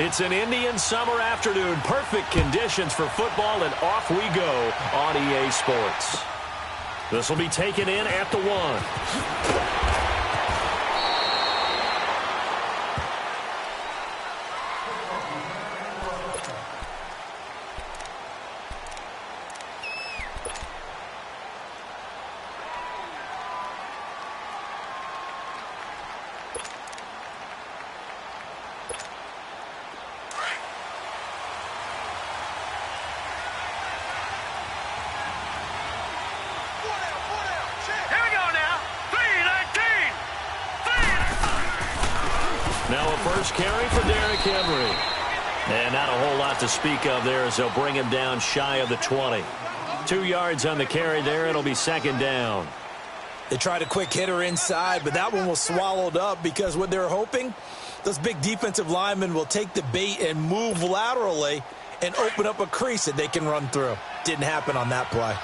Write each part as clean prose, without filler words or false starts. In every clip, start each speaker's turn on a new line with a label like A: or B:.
A: It's an Indian summer afternoon. Perfect conditions for football, and off we go on EA Sports. This will be taken in at the 1. Now a first carry for Derrick Henry. And not a whole lot to speak of there as they'll bring him down shy of the 20. 2 yards on the carry there. It'll be second down.
B: They tried a quick hitter inside, but that one was swallowed up because what they're hoping, those big defensive linemen will take the bait and move laterally and open up a crease that they can run through. Didn't happen on that play.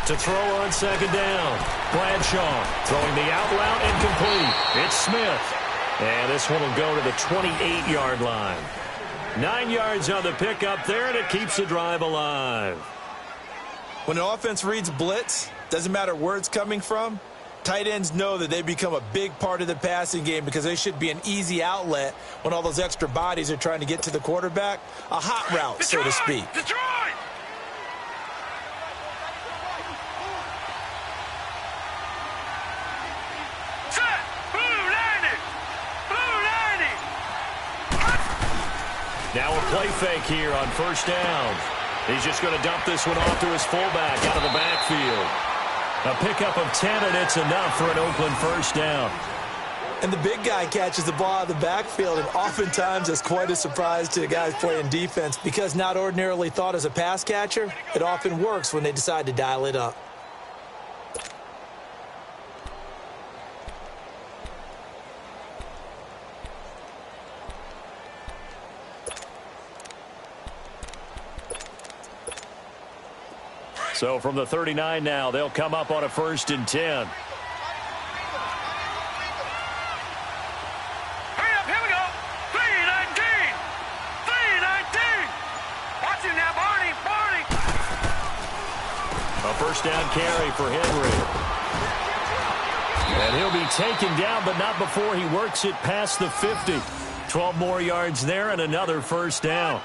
A: To throw on second down. Bradshaw throwing the out route incomplete. It's Smith. And this one will go to the 28-yard line. 9 yards on the pickup there, and it keeps the drive alive.
B: When the offense reads blitz, doesn't matter where it's coming from, tight ends know that they become a big part of the passing game because they should be an easy outlet when all those extra bodies are trying to get to the quarterback. A hot route, so to speak.
A: Now a play fake here on first down. He's just going to dump this one off to his fullback out of the backfield. A pickup of 10, and it's enough for an Oakland first down.
B: And the big guy catches the ball out of the backfield, and oftentimes it's quite a surprise to the guys playing defense because not ordinarily thought as a pass catcher, it often works when they decide to dial it up.
A: So from the 39 now, they'll come up on a 1st and 10.
C: Here we go. 3-19. 3-19. Watch him now, Barney.
A: A first down carry for Henry. And he'll be taken down, but not before he works it past the 50. 12 more yards there and another first down.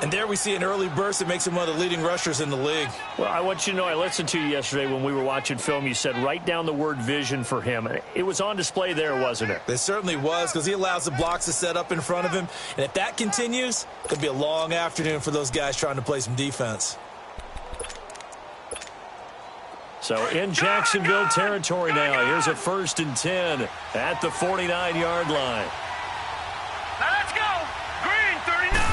B: And there we see an early burst that makes him one of the leading rushers in the league.
A: Well, I want you to know, I listened to you yesterday when we were watching film. You said write down the word vision for him. It was on display there, wasn't it?
B: It certainly was because he allows the blocks to set up in front of him. And if that continues, it could be a long afternoon for those guys trying to play some defense.
A: So in Jacksonville territory now, here's a 1st and 10 at the 49-yard line.
C: Now let's go. Green, 39.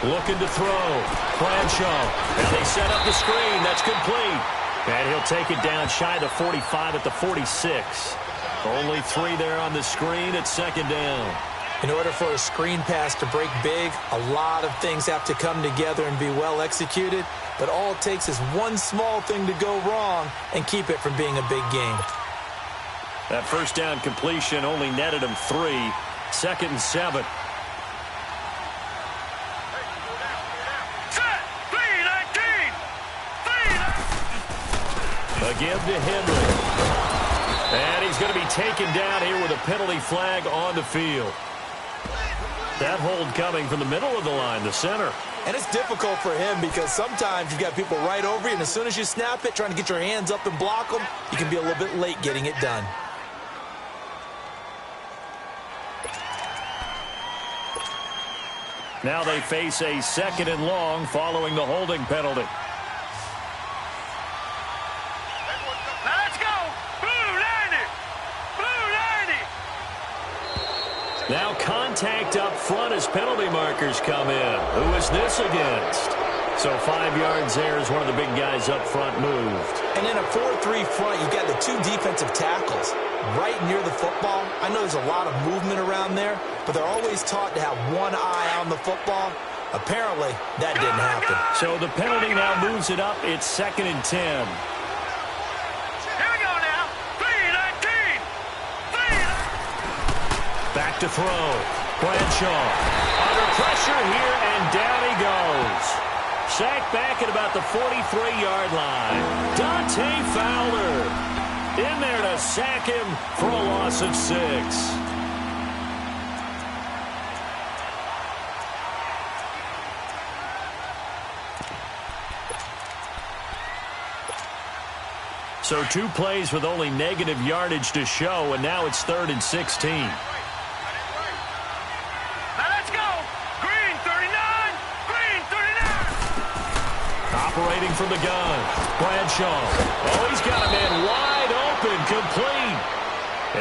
A: Looking to throw. Bradshaw. And they set up the screen. That's complete. And he'll take it down shy of the 45 at the 46. Only 3 there on the screen at second down.
B: In order for a screen pass to break big, a lot of things have to come together and be well executed. But all it takes is one small thing to go wrong and keep it from being a big game.
A: That first down completion only netted him 3. 2nd and 7. A give to Henry. And he's going to be taken down here with a penalty flag on the field. That hold coming from the middle of the line, the center.
B: And it's difficult for him because sometimes you've got people right over you, and as soon as you snap it, trying to get your hands up and block them, you can be a little bit late getting it done.
A: Now they face a 2nd and long following the holding penalty. Now contact up front as penalty markers come in. Who is this against? So 5 yards there as one of the big guys up front moved.
B: And in a 4-3 front, you got the 2 defensive tackles right near the football. I know there's a lot of movement around there, but they're always taught to have one eye on the football. Apparently, that didn't happen.
A: So the penalty now moves it up. It's 2nd and 10. Back to throw. Bradshaw under pressure here, and down he goes. Sacked back at about the 43-yard line. Dante Fowler in there to sack him for a loss of 6. So 2 plays with only negative yardage to show, and now it's 3rd and 16.
C: Now let's go. Green 39. Green 39.
A: Operating from the gun. Bradshaw. Oh, he's got a man wide open, complete.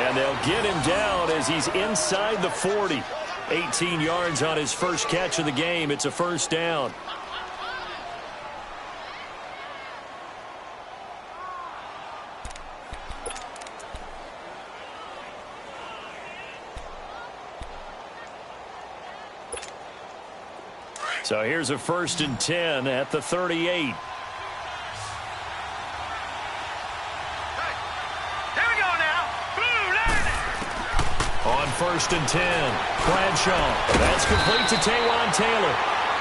A: And they'll get him down as he's inside the 40. 18 yards on his first catch of the game. It's a first down. So here's a 1st and 10 at the 38.
C: Here we go now. Blue line.
A: On 1st and 10, Bradshaw. That's complete to Taywan Taylor.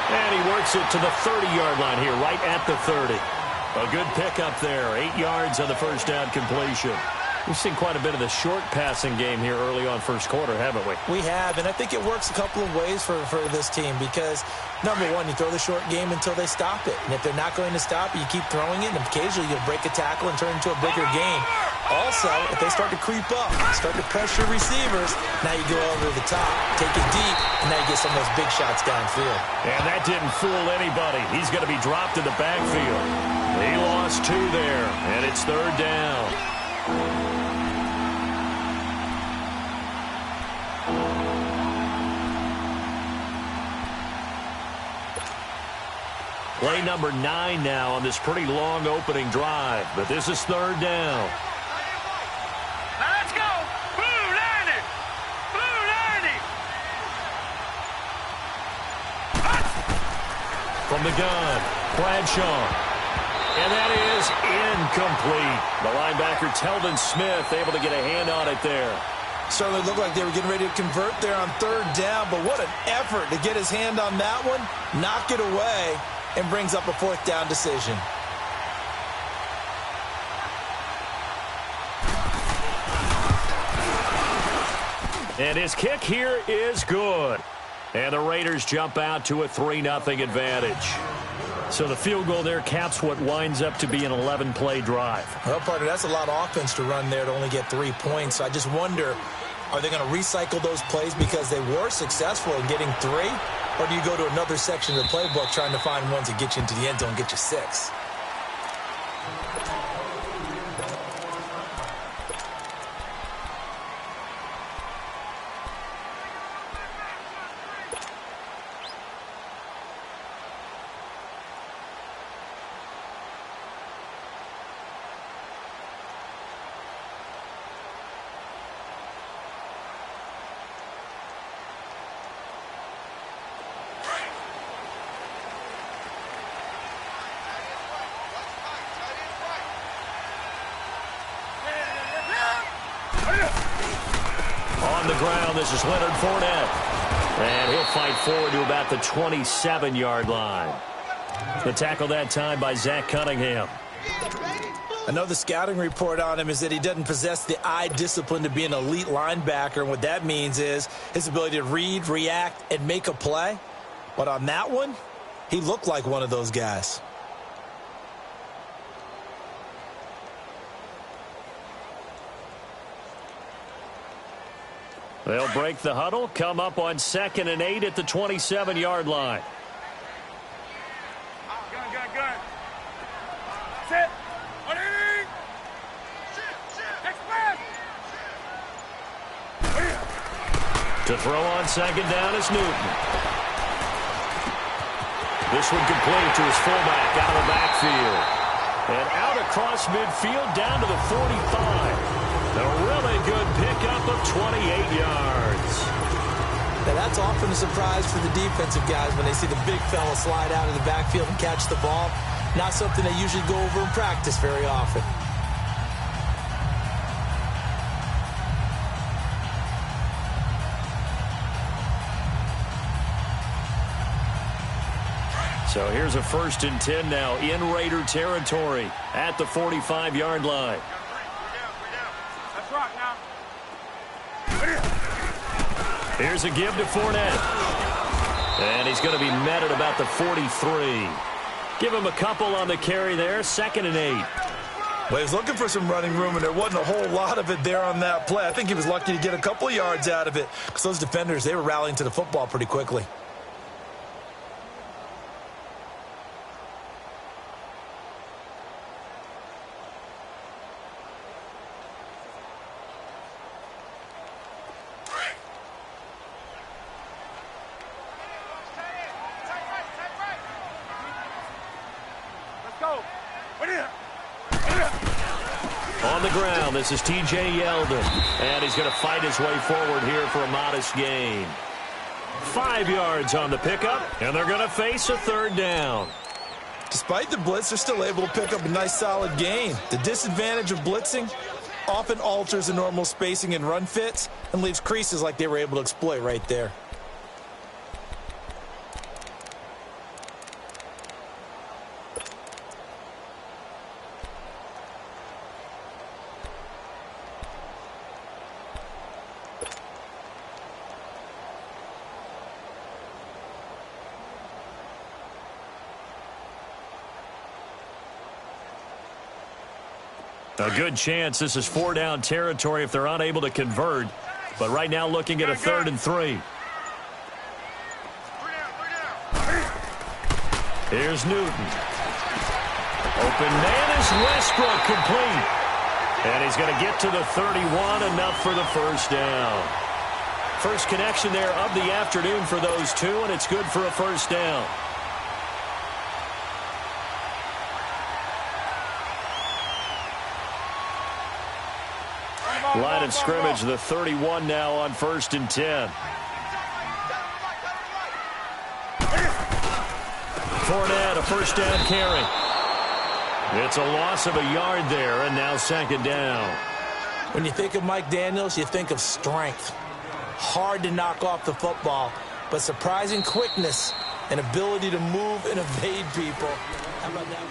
A: And he works it to the 30-yard line here, right at the 30. A good pickup there. 8 yards on the first down completion. We've seen quite a bit of the short passing game here early on first quarter, haven't we?
B: We have, and I think it works a couple of ways for this team because, number one, you throw the short game until they stop it. And if they're not going to stop it, you keep throwing it, and occasionally you'll break a tackle and turn it into a bigger game. Also, if they start to creep up, start to pressure receivers, now you go over the top, take it deep, and now you get some of those big shots downfield.
A: And that didn't fool anybody. He's going to be dropped in the backfield. He lost 2 there, and it's 3rd down. Play number 9 now on this pretty long opening drive, but this is 3rd down.
C: Now let's go. Blue line. Blue line.
A: From the gun, Bradshaw. And that is incomplete. The linebacker, Telvin Smith, able to get a hand on it there.
B: Certainly looked like they were getting ready to convert there on 3rd down, but what an effort to get his hand on that one, knock it away, and brings up a 4th down decision.
A: And his kick here is good. And the Raiders jump out to a 3-0 advantage. So the field goal there caps what winds up to be an 11-play drive.
B: Well, partner, that's a lot of offense to run there to only get 3 points. So I just wonder, are they going to recycle those plays because they were successful in getting 3? Or do you go to another section of the playbook trying to find ones that get you into the end zone and get you 6?
A: On the ground, this is Leonard Fournette. And he'll fight forward to about the 27-yard line. The tackle that time by Zach Cunningham.
B: I know the scouting report on him is that he doesn't possess the eye discipline to be an elite linebacker. And what that means is his ability to read, react, and make a play. But on that one, he looked like one of those guys.
A: They'll break the huddle, come up on 2nd and 8 at the 27-yard line.
C: Gun. Sit. Ready. Express.
A: To throw on 2nd down is Newton. This one complete to his fullback out of the backfield. And out across midfield down to the 45. A really good pickup of 28 yards.
B: Now that's often a surprise for the defensive guys when they see the big fella slide out of the backfield and catch the ball. Not something they usually go over in practice very often.
A: So here's a 1st and 10 now in Raider territory at the 45-yard line.
C: Let's rock now.
A: Here's a give to Fournette. And he's going to be met at about the 43. Give him a couple on the carry there, 2nd and 8.
B: Well, he was looking for some running room, and there wasn't a whole lot of it there on that play. I think he was lucky to get a couple of yards out of it because those defenders, they were rallying to the football pretty quickly.
A: On the ground, this is T.J. Yeldon, and he's going to fight his way forward here for a modest gain. 5 yards on the pickup, and they're going to face a 3rd down.
B: Despite the blitz, they're still able to pick up a nice solid gain. The disadvantage of blitzing often alters the normal spacing and run fits and leaves creases like they were able to exploit right there.
A: A good chance this is 4-down territory if they're unable to convert. But right now looking at a 3rd and 3. Here's Newton. Open man is Westbrook, complete. And he's going to get to the 31, enough for the 1st down. First connection there of the afternoon for those two, and it's good for a 1st down. Line of scrimmage, the 31 now on 1st and 10. Fournette, a 1st down carry. It's a loss of a yard there, and now 2nd down.
B: When you think of Mike Daniels, you think of strength. Hard to knock off the football, but surprising quickness and ability to move and evade people. How about that?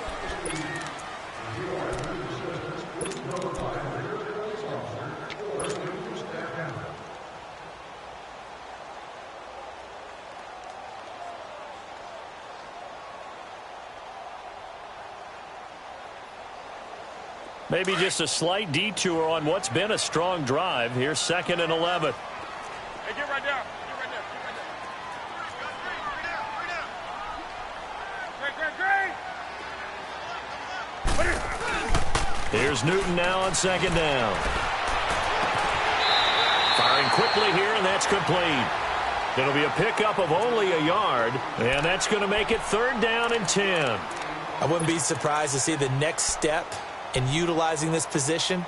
A: Maybe just a slight detour on what's been a strong drive. Here's 2nd and 11.
C: Hey, get right down. Get right down. Great.
A: Here's Newton now on 2nd down. Firing quickly here, and that's complete. It'll be a pickup of only a yard, and that's going to make it 3rd down and 10.
B: I wouldn't be surprised to see the next step in utilizing this position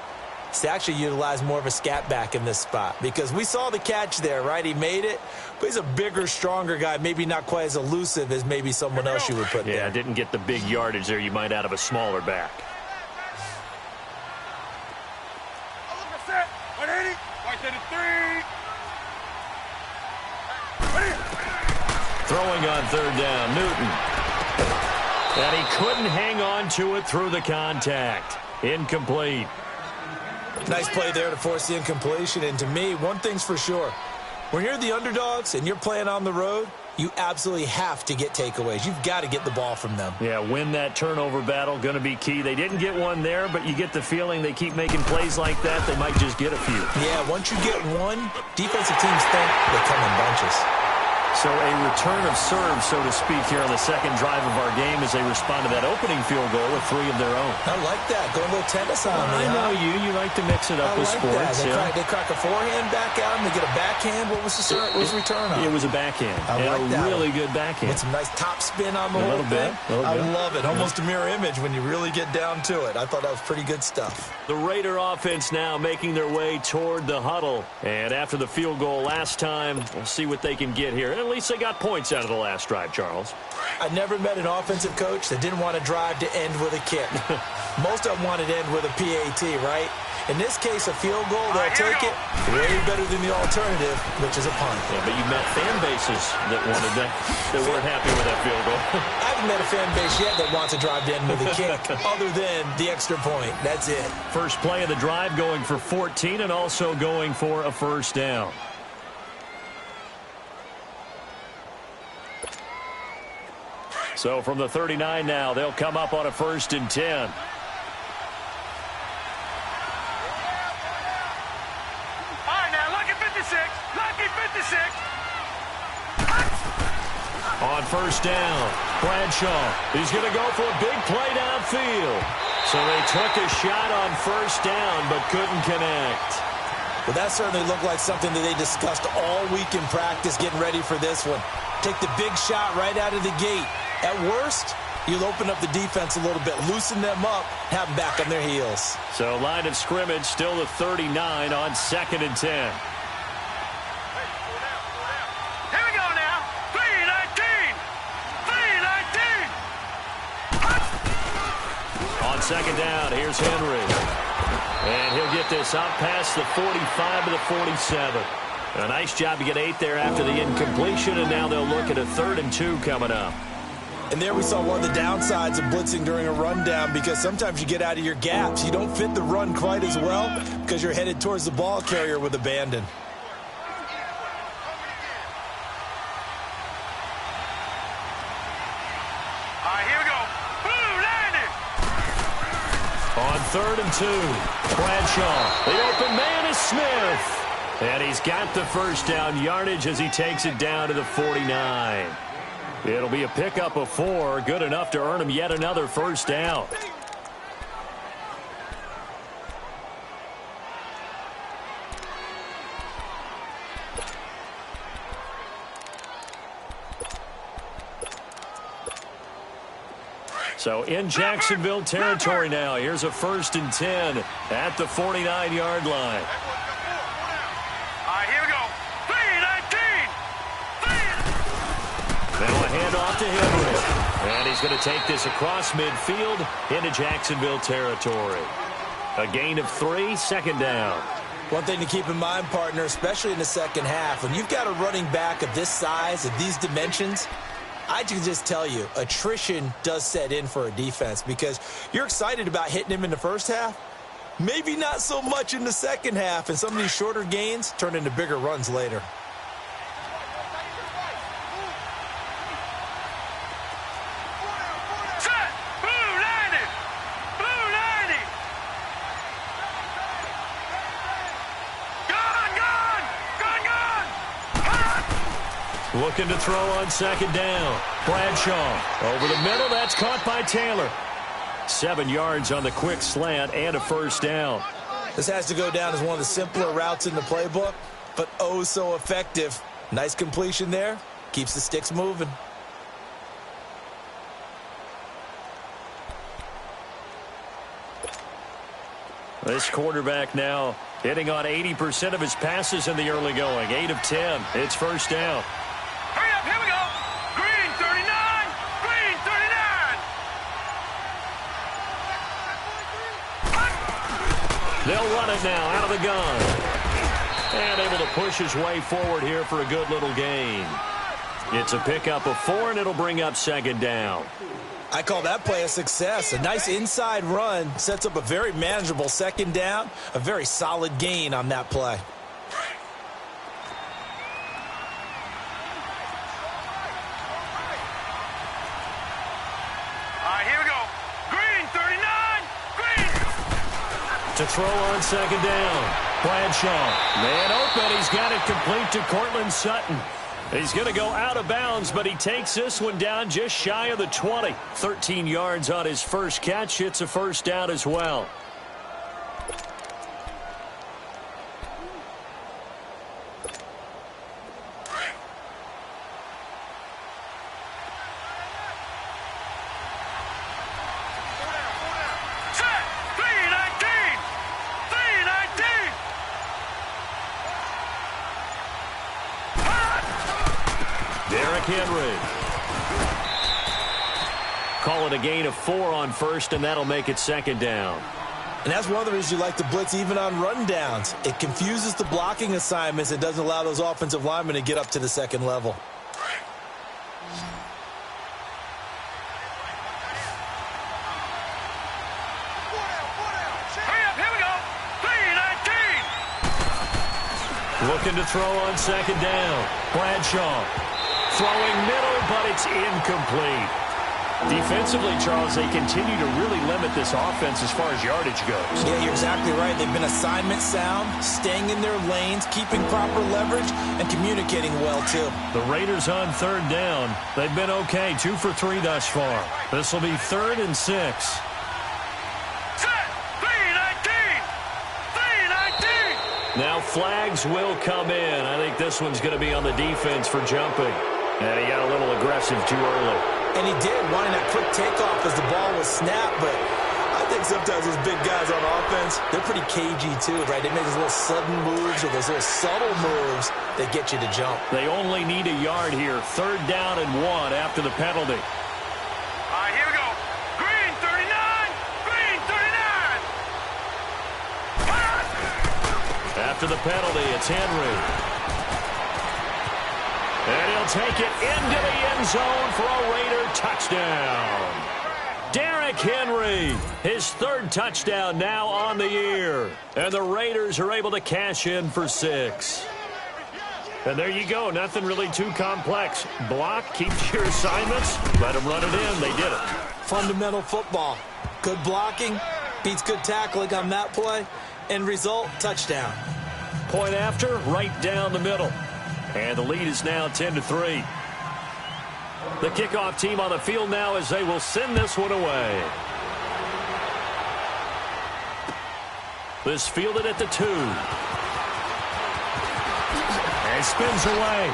B: is to actually utilize more of a scat back in this spot, because we saw the catch there, right? He made it, but he's a bigger, stronger guy, maybe not quite as elusive as maybe someone else you would put there.
A: Yeah, didn't get the big yardage there you might out of a smaller back.
C: Set. 180. White set it 3.
A: Throwing on 3rd down, Newton. And he couldn't hang on to it through the contact. Incomplete.
B: Nice play there to force the incompletion. And to me, one thing's for sure. When you're the underdogs and you're playing on the road, you absolutely have to get takeaways. You've got to get the ball from them.
A: Yeah, win that turnover battle, going to be key. They didn't get one there, but you get the feeling they keep making plays like that, they might just get a few.
B: Yeah, once you get one, defensive teams think they come in bunches.
A: So a return of serve, so to speak, here on the 2nd drive of our game as they respond to that opening field goal with 3 of their own.
B: I like that. Going a little tennis on me.
A: I know you. You like to mix it up with sports.
B: They crack a forehand back out and they get a backhand. What was the return on?
A: It was a backhand.
B: I like that.
A: A really good backhand.
B: With some nice top spin on the whole
A: thing.
B: I love it. Almost a mirror image when you really get down to it. I thought that was pretty good stuff.
A: The Raider offense now making their way toward the huddle. And after the field goal last time, we'll see what they can get here. at least they got points out of the last drive, Charles.
B: I never met an offensive coach that didn't want to drive to end with a kick. Most of them wanted to end with a PAT, right? In this case, a field goal, they'll take it way better than the alternative, which is a punt.
A: Yeah, but you met fan bases that wanted that weren't happy with that field goal.
B: I haven't met a fan base yet that wants to drive to end with a kick, other than the extra point. That's it.
A: First play of the drive going for 14 and also going for a first down. So from the 39 now, they'll come up on a 1st and 10. On first down, Bradshaw, he's going to go for a big play downfield. So they took a shot on first down but couldn't connect.
B: Well, that certainly looked like something that they discussed all week in practice getting ready for this one. Take the big shot right out of the gate. At worst, you'll open up the defense a little bit, loosen them up, have them back on their heels.
A: So line of scrimmage still the 39 on 2nd and 10. Second down, here's Henry. And he'll get this out past the 45 to the 47. A nice job to get 8 there after the incompletion, and now they'll look at a 3rd and 2 coming up.
B: And there we saw one of the downsides of blitzing during a rundown, because sometimes you get out of your gaps. You don't fit the run quite as well because you're headed towards the ball carrier with abandon.
A: On 3rd and 2, Bradshaw. The open man is Smith. And he's got the first down yardage as he takes it down to the 49. It'll be a pickup of 4, good enough to earn him yet another first down. So in Jacksonville territory now. Here's a 1st and 10 at the 49-yard line.
C: All right, here we go. 3-19.
A: Now a handoff to Henry. And he's going to take this across midfield into Jacksonville territory. A gain of 3, 2nd down.
B: One thing to keep in mind, partner, especially in the second half, when you've got a running back of this size, of these dimensions, I can just tell you, attrition does set in for a defense, because you're excited about hitting him in the first half. Maybe not so much in the second half, and some of these shorter gains turn into bigger runs later.
C: Set! Blue 90! Blue 90! Gun!
A: Looking to throw on 2nd down. Bradshaw over the middle. That's caught by Taylor. 7 yards on the quick slant and a first down.
B: This has to go down as one of the simpler routes in the playbook, but oh so effective. Nice completion there. Keeps the sticks moving.
A: This quarterback now hitting on 80% of his passes in the early going. 8 of 10. It's first down.
C: Hurry up, here we go. Green 39. Green 39.
A: They'll run it now out of the gun. And able to push his way forward here for a good little gain. It's a pickup of 4, and it'll bring up 2nd down.
B: I call that play a success. A nice inside run sets up a very manageable 2nd down. A very solid gain on that play.
C: All right, here we go. Green 39. Green.
A: To throw on 2nd down. Bradshaw. Man open. He's got it complete to Cortland Sutton. He's going to go out of bounds, but he takes this one down just shy of the 20. 13 yards on his first catch. It's a first down as well.
C: Set. 319. 319.
A: Derrick Henry. Call it a gain of 4 on first, and that'll make it second down.
B: And that's one of the reasons you like to blitz even on rundowns. It confuses the blocking assignments. It doesn't allow those offensive linemen to get up to the second level.
A: Looking to throw on second down. Bradshaw throwing middle, but it's incomplete. Defensively, Charles, they continue to really limit this offense as far as yardage goes.
B: Yeah, you're exactly right. They've been assignment sound, staying in their lanes, keeping proper leverage, and communicating well, too.
A: The Raiders on third down. They've been okay, 2 for 3 thus far. This will be 3rd and 6. Now flags will come in. I think this one's going to be on the defense for jumping. And he got a little aggressive too early.
B: And he did, wanting that quick takeoff as the ball was snapped. But I think sometimes those big guys on offense, they're pretty cagey too, right? They make those little sudden moves or those little subtle moves that get you to jump.
A: They only need a yard here. 3rd down and 1 after the penalty.
C: All right, here we go. Green 39. Green 39.
A: After the penalty, it's Henry. And he'll take it into the end zone for a Raider touchdown. Derrick Henry, his 3rd touchdown now on the year. And the Raiders are able to cash in for 6. And there you go. Nothing really too complex. Block, keep your assignments, let them run it in. They did it.
B: Fundamental football. Good blocking beats good tackling on that play. End result, touchdown.
A: Point after, right down the middle. And the lead is now 10-3. The kickoff team on the field now as they will send this one away. This fielded at the 2. And spins away.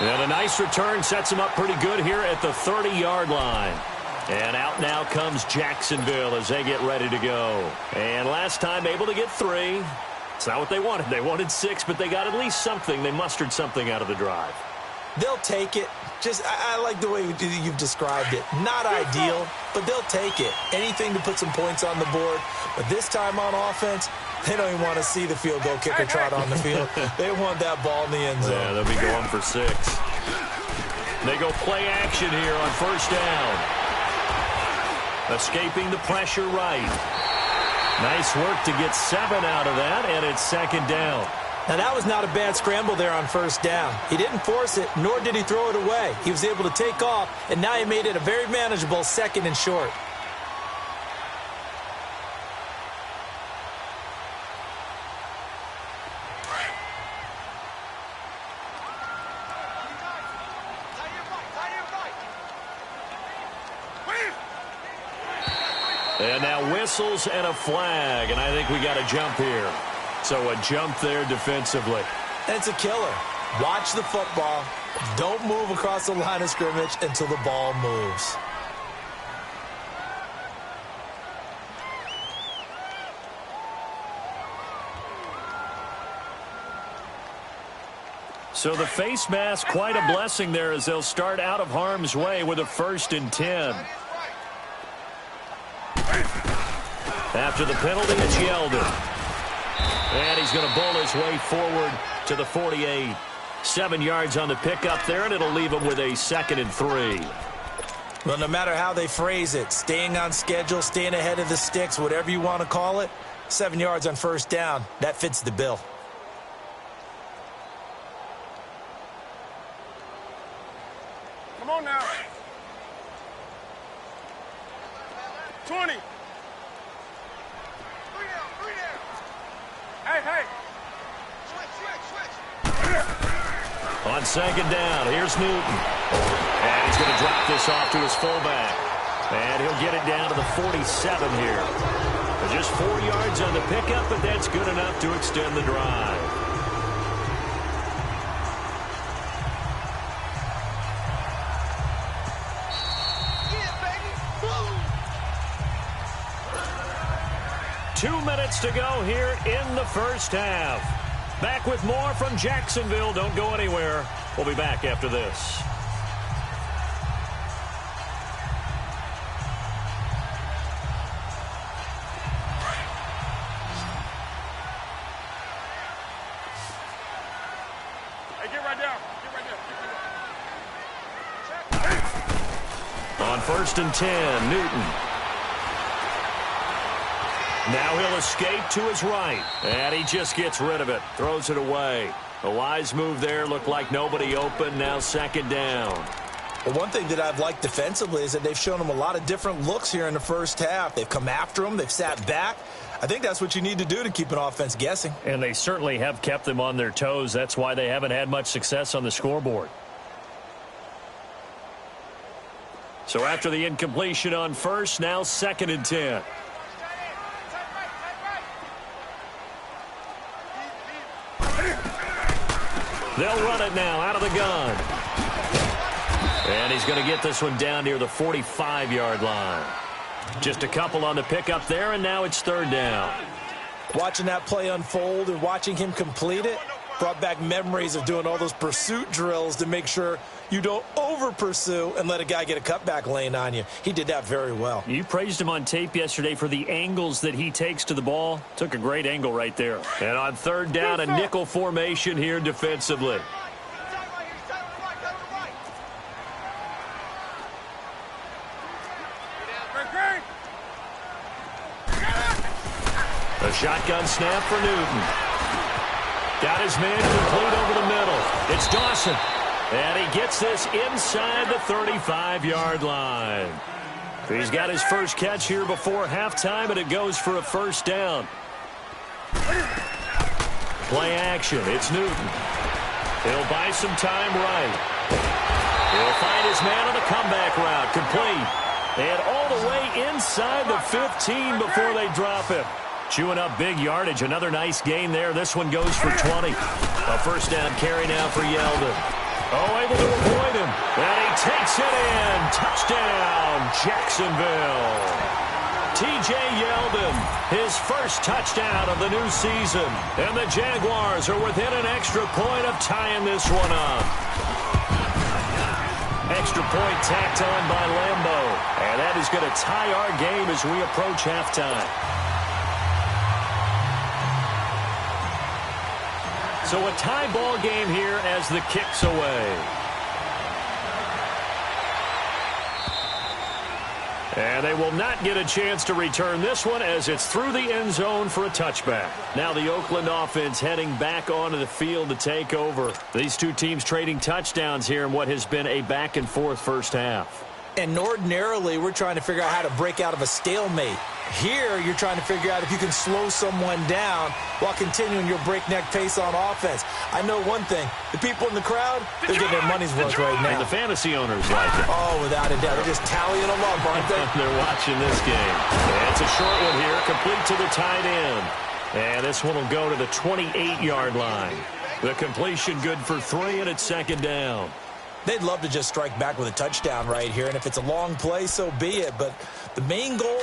A: And a nice return sets him up pretty good here at the 30-yard line. And out now comes Jacksonville as they get ready to go. And last time able to get 3. It's not what they wanted. They wanted 6, but they got at least something. They mustered something out of the drive.
B: They'll take it. I like the way you've described it. Not ideal, but they'll take it. Anything to put some points on the board. But this time on offense, they don't even want to see the field goal kicker trot on the field. They want that ball in the end zone.
A: Yeah, they'll be going for 6. They go play action here on 1st down. Escaping the pressure right. Nice work to get 7 out of that, and it's 2nd down.
B: Now, that was not a bad scramble there on 1st down. He didn't force it, nor did he throw it away. He was able to take off, and now he made it a very manageable 2nd and short.
A: And now whistles and a flag, and I think we got a jump here. So a jump there defensively.
B: And it's a killer. Watch the football. Don't move across the line of scrimmage until the ball moves.
A: So the face mask, quite a blessing there as they'll start out of harm's way with a 1st and 10. After the penalty, it's Yeldon. And he's going to bowl his way forward to the 48. 7 yards on the pickup there, and it'll leave him with a 2nd and 3.
B: Well, no matter how they phrase it, staying on schedule, staying ahead of the sticks, whatever you want to call it, 7 yards on 1st down, that fits the bill.
C: Come on now. 20. Hey. Switch.
A: On 2nd down, here's Newton. And he's going to drop this off to his fullback. And he'll get it down to the 47 here. Just 4 yards on the pickup, but that's good enough to extend the drive.
C: Yeah, baby. Woo.
A: 2 minutes to go here in the 1st half. Back with more from Jacksonville. Don't go anywhere. We'll be back after this.
C: Hey, get right down.
A: On 1st and 10, Newton. Now he'll escape to his right. And he just gets rid of it. Throws it away. A wise move there. Looked like nobody open. Now 2nd down.
B: Well, one thing that I've liked defensively is that they've shown him a lot of different looks here in the first half. They've come after him. They've sat back. I think that's what you need to do to keep an offense guessing.
A: And they certainly have kept them on their toes. That's why they haven't had much success on the scoreboard. So after the incompletion on 1st, now 2nd and 10. They'll run it now out of the gun. And he's going to get this one down near the 45-yard line. Just a couple on the pickup there, and now it's 3rd down.
B: Watching that play unfold and watching him complete it brought back memories of doing all those pursuit drills to make sure you don't over-pursue and let a guy get a cutback lane on you. He did that very well.
A: You praised him on tape yesterday for the angles that he takes to the ball. Took a great angle right there. And on 3rd down, a nickel formation here defensively. A shotgun snap for Newton. Got his man complete over the middle. It's Dawson. And he gets this inside the 35-yard line. He's got his first catch here before halftime, and it goes for a 1st down. Play action. It's Newton. He'll buy some time right. He'll find his man on the comeback route. Complete. And all the way inside the 15 before they drop him. Chewing up big yardage. Another nice gain there. This one goes for 20. A 1st down carry now for Yeldon. Oh, able to avoid him. And he takes it in. Touchdown, Jacksonville. T.J. Yeldon, his first touchdown of the new season. And the Jaguars are within an extra point of tying this one up. Extra point tacked on by Lambo. And that is going to tie our game as we approach halftime. So a tie ball game here as the kick's away. And they will not get a chance to return this one as it's through the end zone for a touchback. Now the Oakland offense heading back onto the field to take over. These two teams trading touchdowns here in what has been a back-and-forth first half.
B: And ordinarily, we're trying to figure out how to break out of a stalemate. Here, you're trying to figure out if you can slow someone down while continuing your breakneck pace on offense. I know one thing. The people in the crowd, they're getting their money's worth right now.
A: And the fantasy owners like it.
B: Oh, without a doubt. They're just tallying them up, aren't they?
A: They're watching this game. And it's a short one here, complete to the tight end. And this one will go to the 28-yard line. The completion good for 3, and it's 2nd down.
B: They'd love to just strike back with a touchdown right here, and if it's a long play, so be it. But the main goal,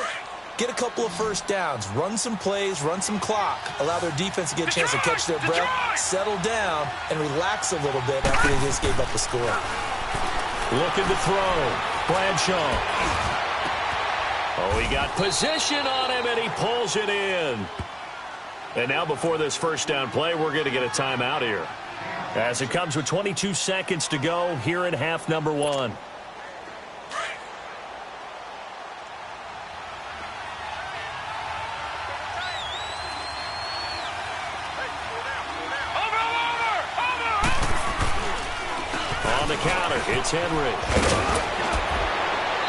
B: get a couple of 1st downs, run some plays, run some clock, allow their defense to get a chance to catch their breath, settle down, and relax a little bit after they just gave up the score.
A: Looking to throw. Bradshaw. Oh, he got position on him, and he pulls it in. And now before this 1st down play, we're going to get a timeout here. As it comes with 22 seconds to go here in half number 1. On the counter, it's Henry.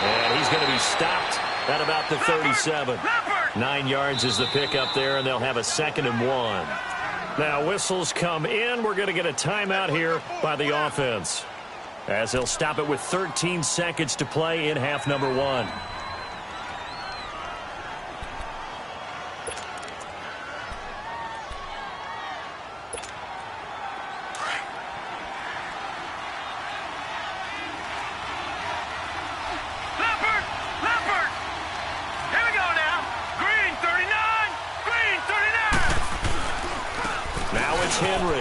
A: And he's going to be stopped at about the 37. 9 yards is the pickup there, and they'll have a 2nd and 1. Now whistles come in. We're going to get a timeout here by the offense as they'll stop it with 13 seconds to play in half number 1.
C: Leopard! Here we go now. Green 39! Green 39!
A: Now it's Henry.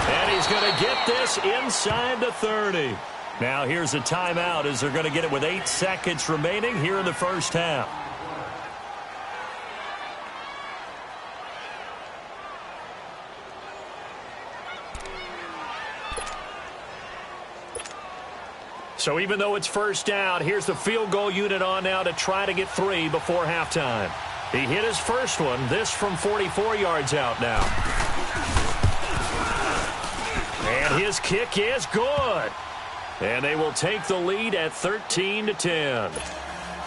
A: And he's going to get this inside the 30. Now here's a timeout as they're going to get it with 8 seconds remaining here in the first half. So even though it's first down, here's the field goal unit on now to try to get 3 before halftime. He hit his first one, this from 44 yards out now. And his kick is good. And they will take the lead at 13-10.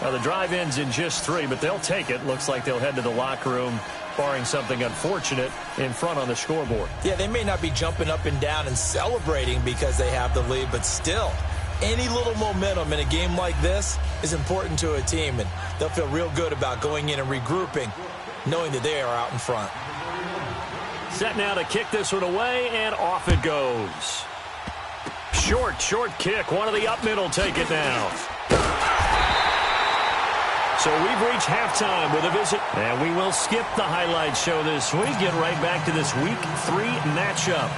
A: Now the drive ends in just 3, but they'll take it. Looks like they'll head to the locker room, barring something unfortunate, in front on the scoreboard.
B: Yeah, they may not be jumping up and down and celebrating because they have the lead, but still, any little momentum in a game like this is important to a team, and they'll feel real good about going in and regrouping, knowing that they are out in front.
A: Set now to kick this one away, and off it goes. Short kick. One of the up middle take it now. So we've reached halftime with a visit, and we will skip the highlight show this week. Get right back to this Week 3 matchup.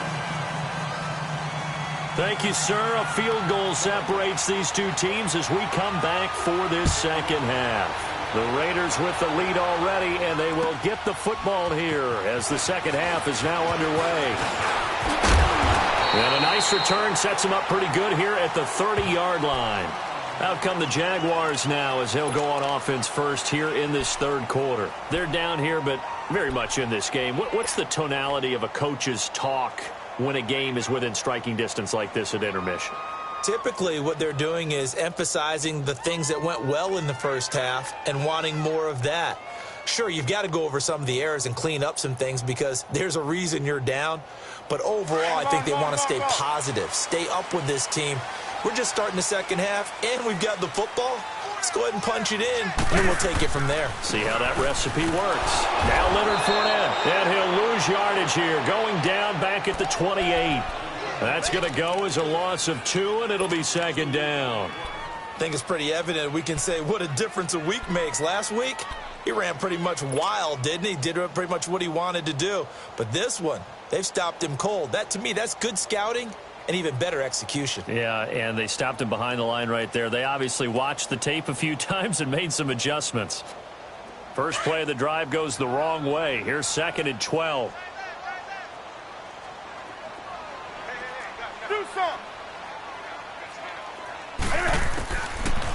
A: Thank you, sir. A field goal separates these two teams as we come back for this second half. The Raiders with the lead already, and they will get the football here as the second half is now underway. And a nice return sets them up pretty good here at the 30-yard line. Out come the Jaguars now as they'll go on offense first here in this third quarter. They're down here, but very much in this game. What's the tonality of a coach's talk when a game is within striking distance like this at intermission?
B: Typically, what they're doing is emphasizing the things that went well in the first half and wanting more of that. Sure, you've got to go over some of the errors and clean up some things because there's a reason you're down. But overall, I think they want to stay positive, stay up with this team. We're just starting the second half, and we've got the football. Let's go ahead and punch it in, and we'll take it from there.
A: See how that recipe works. Now Leonard Fournette, and he'll lose yardage here, going down back at the 28. That's going to go as a loss of 2, and it'll be second down.
B: I think it's pretty evident. We can say what a difference a week makes. Last week, he ran pretty much wild, didn't he? Did pretty much what he wanted to do. But this one, they've stopped him cold. That, to me, that's good scouting and even better execution.
A: Yeah, and they stopped him behind the line right there. They obviously watched the tape a few times and made some adjustments. First play of the drive goes the wrong way. Here's second and 12.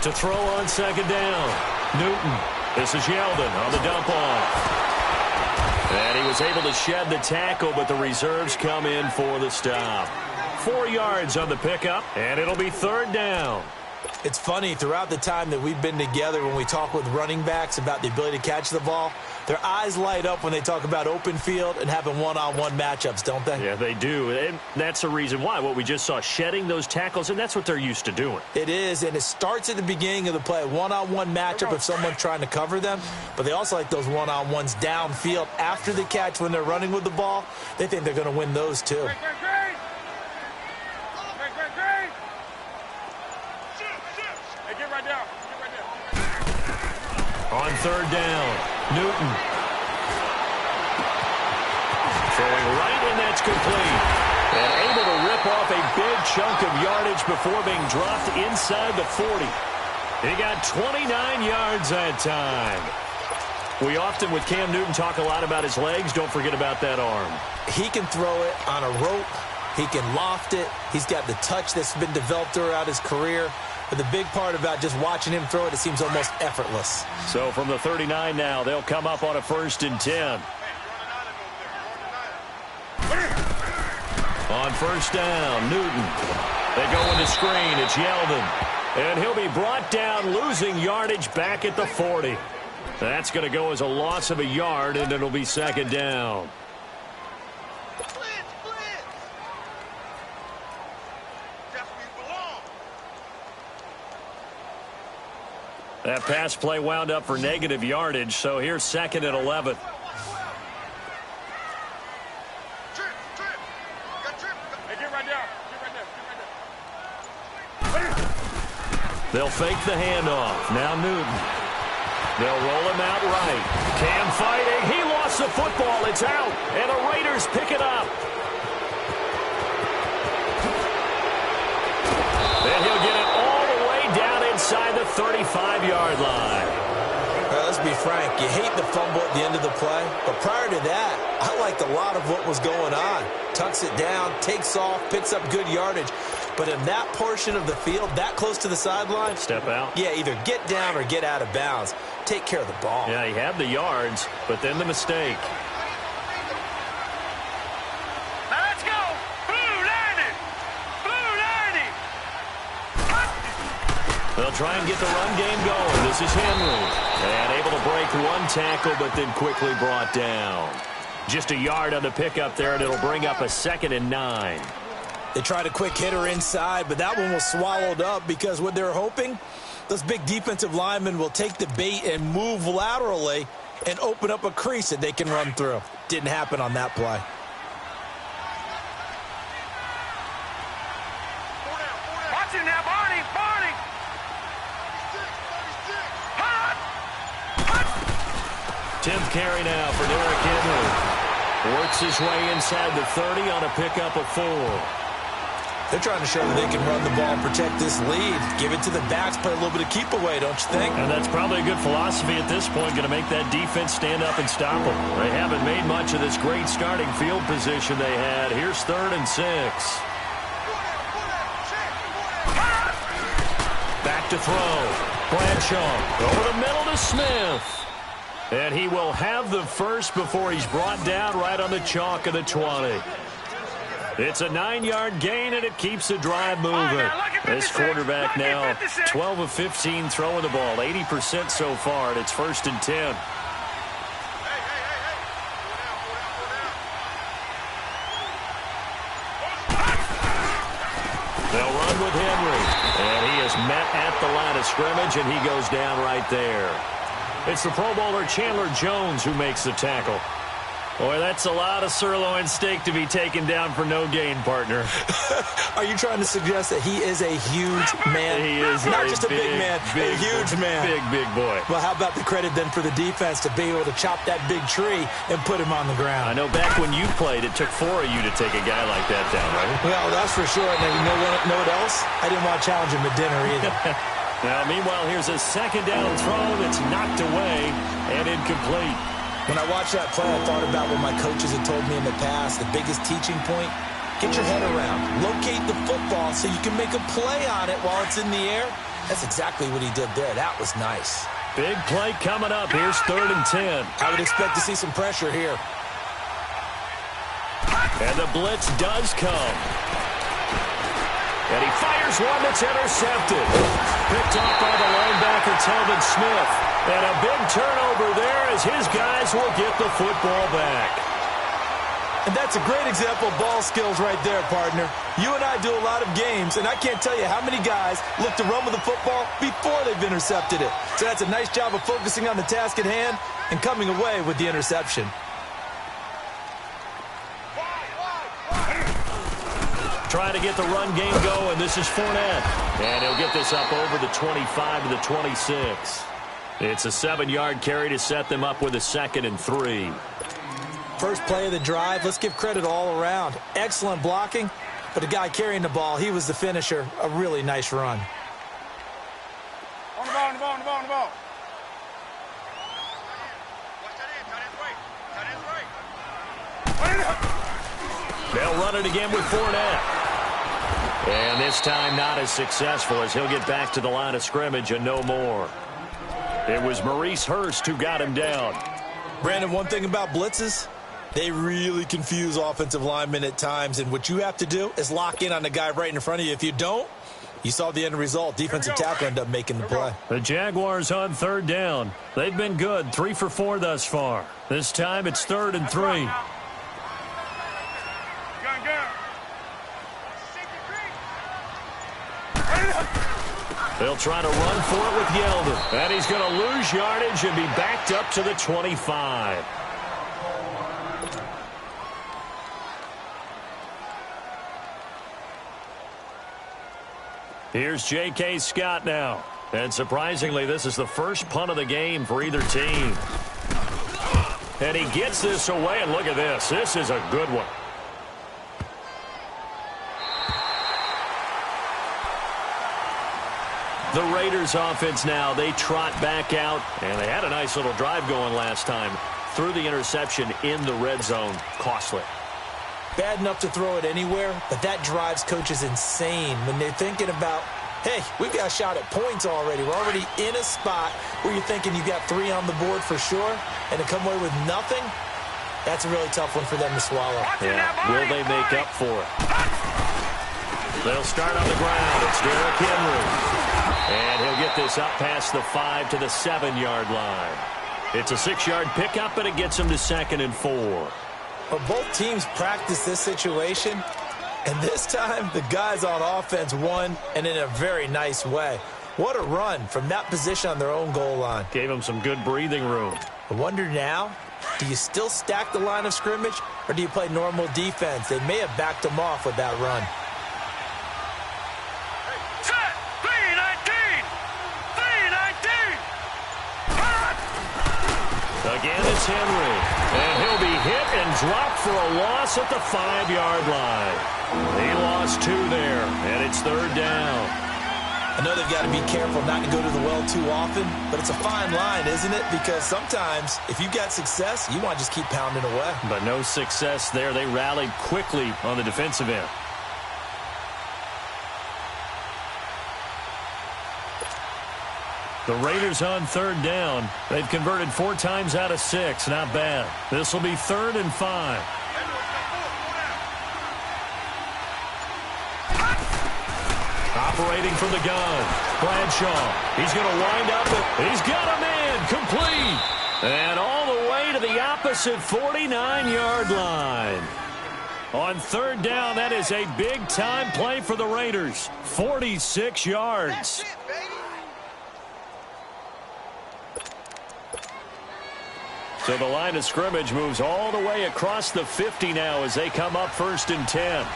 A: To throw on second down. Newton. This is Yeldon on the dump off. And he was able to shed the tackle, but the reserves come in for the stop. 4 yards on the pickup, and it'll be third down.
B: It's funny, throughout the time that we've been together, when we talk with running backs about the ability to catch the ball, their eyes light up when they talk about open field and having one-on-one matchups, don't they?
A: Yeah, they do. And that's the reason why. What we just saw, shedding those tackles, and that's what they're used to doing.
B: It is, and it starts at the beginning of the play. One-on-one matchup if someone's trying to cover them, but they also like those one-on-ones downfield after the catch when they're running with the ball. They think they're going to win those too.
A: On third down, Newton. Throwing right, and that's complete. And able to rip off a big chunk of yardage before being dropped inside the 40. He got 29 yards that time. We often, with Cam Newton, talk a lot about his legs. Don't forget about that arm.
B: He can throw it on a rope. He can loft it. He's got the touch that's been developed throughout his career. But the big part about just watching him throw it seems almost effortless.
A: So from the 39 now, they'll come up on a 1st and 10. On first down, Newton. They go into screen. It's Yeldon. And he'll be brought down, losing yardage back at the 40. That's going to go as a loss of a yard, and it'll be second down. That pass play wound up for negative yardage, so here's second and 11. They'll fake the handoff. Now Newton. They'll roll him out right. Cam fighting. He lost lost the football. It's out, and the Raiders pick it up. And he'll get it all the way down inside the 35-yard line.
B: Well, let's be frank. You hate the fumble at the end of the play, but prior to that, I liked a lot of what was going on. Tucks it down, takes off, picks up good yardage. But in that portion of the field, that close to the sideline,
A: step out.
B: Yeah, either get down or get out of bounds. Take care of the ball.
A: Yeah, he had the yards, but then the mistake.
C: Now let's go. Blue 90. Blue 90.
A: They'll try and get the run game going. This is Henry. And able to break one tackle, but then quickly brought down. Just a yard on the pickup there, and it'll bring up a 2nd and 9.
B: They tried a quick hitter inside, but that one was swallowed up because what they're hoping, those big defensive linemen will take the bait and move laterally and open up a crease that they can run through. Didn't happen on that play.
C: Watch it now, Barney. Barney. Hot. Hot.
A: 10th carry now for Derrick Henry. Works his way inside the 30 on a pickup of 4.
B: They're trying to show that they can run the ball and protect this lead. Give it to the backs, play a little bit of keep away, don't you think?
A: And that's probably a good philosophy at this point, going to make that defense stand up and stop them. They haven't made much of this great starting field position they had. Here's 3rd and 6. Back to throw. Bradshaw over the middle to Smith. And he will have the first before he's brought down right on the chalk of the 20. It's a 9-yard gain, and it keeps the drive moving. This quarterback now 12 of 15 throwing the ball, 80% so far, and it's 1st and 10. They'll run with Henry, and he is met at the line of scrimmage, and he goes down right there. It's the Pro Bowler Chandler Jones who makes the tackle. Boy, that's a lot of sirloin steak to be taken down for no gain, partner.
B: Are you trying to suggest that he is a huge man?
A: He is
B: not just a big man, a huge man.
A: Big boy.
B: Well, how about the credit then for the defense to be able to chop that big tree and put him on the ground?
A: I know back when you played, it took 4 of you to take a guy like that down, right?
B: Well, that's for sure. And you know what else? I didn't want to challenge him at dinner either.
A: Now, meanwhile, here's a 2nd down throw that's knocked away and incomplete.
B: When I watched that play, I thought about what my coaches had told me in the past. The biggest teaching point, get your head around. Locate the football so you can make a play on it while it's in the air. That's exactly what he did there. That was nice.
A: Big play coming up. Here's 3rd and 10.
B: I would expect to see some pressure here.
A: And the blitz does come. And he fires one that's intercepted. Picked off by the linebacker, Telvin Smith. And a big turnover there as his guys will get the football back.
B: And that's a great example of ball skills right there, partner. You and I do a lot of games, and I can't tell you how many guys look to run with the football before they've intercepted it. So that's a nice job of focusing on the task at hand and coming away with the interception.
A: Trying to get the run game going. This is Fournette. And he'll get this up over the 25 to the 26. It's a 7-yard carry to set them up with a 2nd and 3.
B: First play of the drive, let's give credit all around. Excellent blocking, but the guy carrying the ball, he was the finisher. A really nice run.
C: On the ball, on the ball, on the ball, on the ball.
A: They'll run it again with Fournette. And this time not as successful as he'll get back to the line of scrimmage and no more. It was Maurice Hurst who got him down.
B: Brandon, one thing about blitzes, they really confuse offensive linemen at times, and what you have to do is lock in on the guy right in front of you. If you don't, you saw the end result. Defensive tackle ended up making the play.
A: The Jaguars on 3rd down. They've been good, 3 for 4 thus far. This time it's 3rd and 3. They'll try to run for it with Yeldon. And he's going to lose yardage and be backed up to the 25. Here's J.K. Scott now. And surprisingly, this is the first punt of the game for either team. And he gets this away, and look at this. This is a good one. The Raiders offense now, they trot back out, and they had a nice little drive going last time. Threw the interception in the red zone. Costly.
B: Bad enough to throw it anywhere, but that drives coaches insane when they're thinking about, hey, we've got a shot at points already. We're already in a spot where you're thinking you got 3 on the board for sure, and to come away with nothing, that's a really tough one for them to swallow.
A: Yeah. Will they make up for it? They'll start on the ground. It's Derrick Henry. And he'll get this up past the 5 to the 7-yard line. It's a 6-yard pickup, and it gets him to 2nd and 4.
B: Well, both teams practice this situation, and this time the guys on offense won, and in a very nice way. What a run from that position on their own goal line.
A: Gave them some good breathing room.
B: I wonder now, do you still stack the line of scrimmage, or do you play normal defense? They may have backed them off with that run.
C: Set! 3-19! 3-19!
A: Again, it's Henry. And he'll be hit and dropped for a loss at the 5-yard line. He lost 2 there, and it's 3rd down.
B: I know they've got to be careful not to go to the well too often, but it's a fine line, isn't it? Because sometimes, if you've got success, you want to just keep pounding away.
A: But no success there. They rallied quickly on the defensive end. The Raiders on 3rd down. They've converted 4 times out of 6. Not bad. This will be 3rd and 5. Operating from the gun. Bradshaw. He's going to wind up. He's got a man. Complete. And all the way to the opposite 49-yard line. On 3rd down, that is a big-time play for the Raiders. 46 yards. So the line of scrimmage moves all the way across the 50 now as they come up 1st and 10.